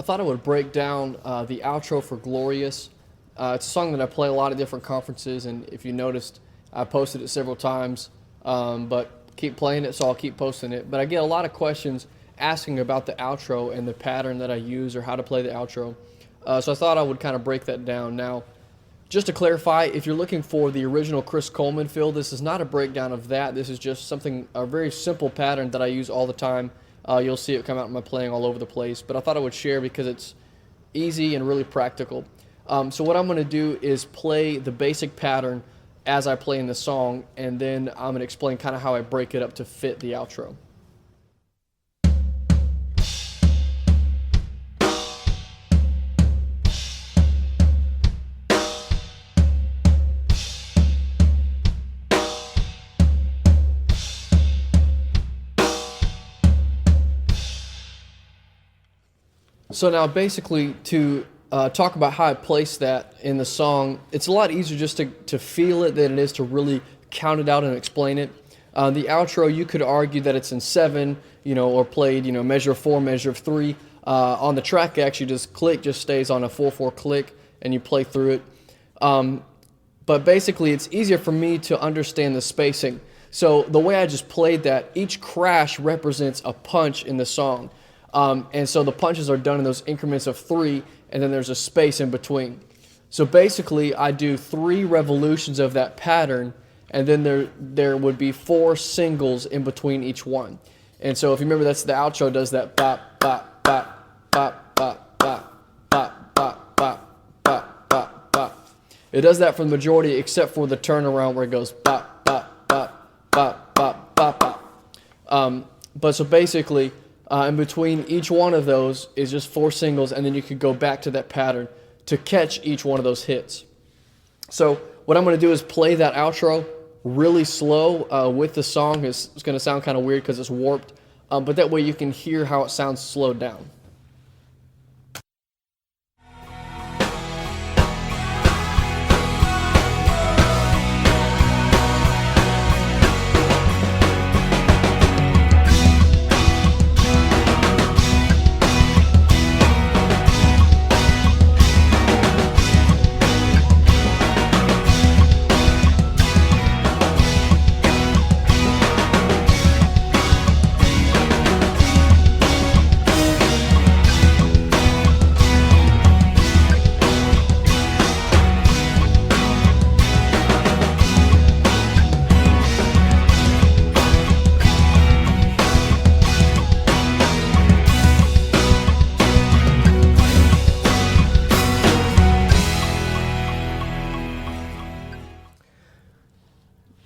I thought I would break down the outro for Glorious. It's a song that I play a lot of different conferences, and if you noticed, I posted it several times, but keep playing it, so I'll keep posting it. But I get a lot of questions asking about the outro and the pattern that I use or how to play the outro. So I thought I would kind of break that down. Now, just to clarify, if you're looking for the original Chris Coleman feel, this is not a breakdown of that. This is just a very simple pattern that I use all the time. You'll see it come out in my playing all over the place, but I thought I would share because it's easy and really practical. So what I'm going to do is play the basic pattern as I play in the song, and then I'm going to explain kind of how I break it up to fit the outro. So now basically to talk about how I place that in the song, it's a lot easier just to feel it than it is to really count it out and explain it. The outro, you could argue that it's in 7, or played, measure 4, measure 3. On the track, actually just stays on a 4/4 click, and you play through it. But basically, it's easier for me to understand the spacing. So the way I just played that, each crash represents a punch in the song. And so the punches are done in those increments of 3, and then there's a space in between. So basically, I do 3 revolutions of that pattern, and then there would be 4 singles in between each one. And so if you remember, that's the outro does that bop, bop, bop, bop, bop, bop, bop, bop, bop, bop, bop, bop. It does that for the majority except for the turnaround where it goes bop, bop, bop, bop, bop, bop, bop. But so basically, in between each one of those is just 4 singles, and then you could go back to that pattern to catch each one of those hits. So what I'm going to do is play that outro really slow with the song. It's going to sound kind of weird because it's warped, but that way you can hear how it sounds slowed down.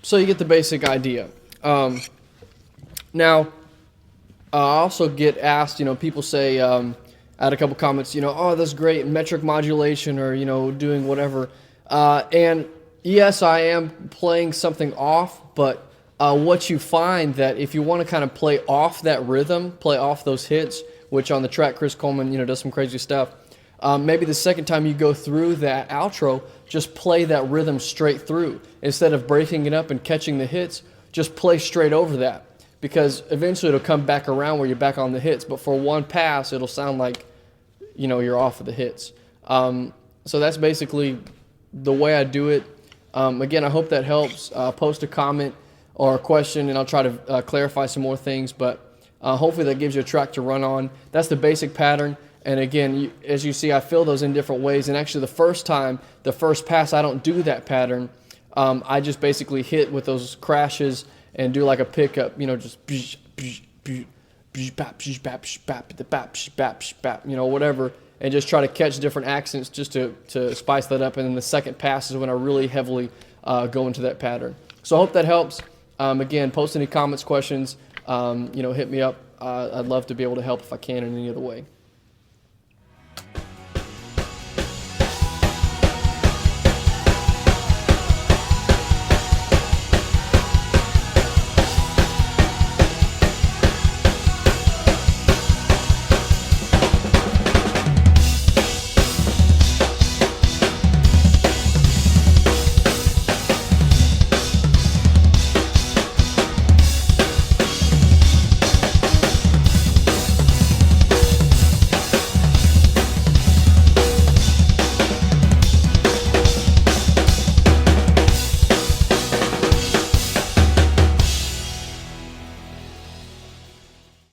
So you get the basic idea. Now, I also get asked, people say, I had a couple comments, oh, that's great, metric modulation or, doing whatever. And yes, I am playing something off, but what you find that if you want to kind of play off that rhythm, play off those hits, which on the track Chris Coleman, does some crazy stuff, maybe the second time you go through that outro, just play that rhythm straight through. Instead of breaking it up and catching the hits, just play straight over that. Because eventually it'll come back around where you're back on the hits, but for one pass, it'll sound like, you're off of the hits. So that's basically the way I do it. Again, I hope that helps. Post a comment or a question, and I'll try to clarify some more things, but hopefully that gives you a track to run on. That's the basic pattern. And again, as you see, I fill those in different ways. And actually, the first pass, I don't do that pattern. I just basically hit with those crashes and do like a pickup, just whatever, and just try to catch different accents just to spice that up. And then the second pass is when I really heavily go into that pattern. So I hope that helps. Again, post any comments, questions, hit me up. I'd love to be able to help if I can in any other way.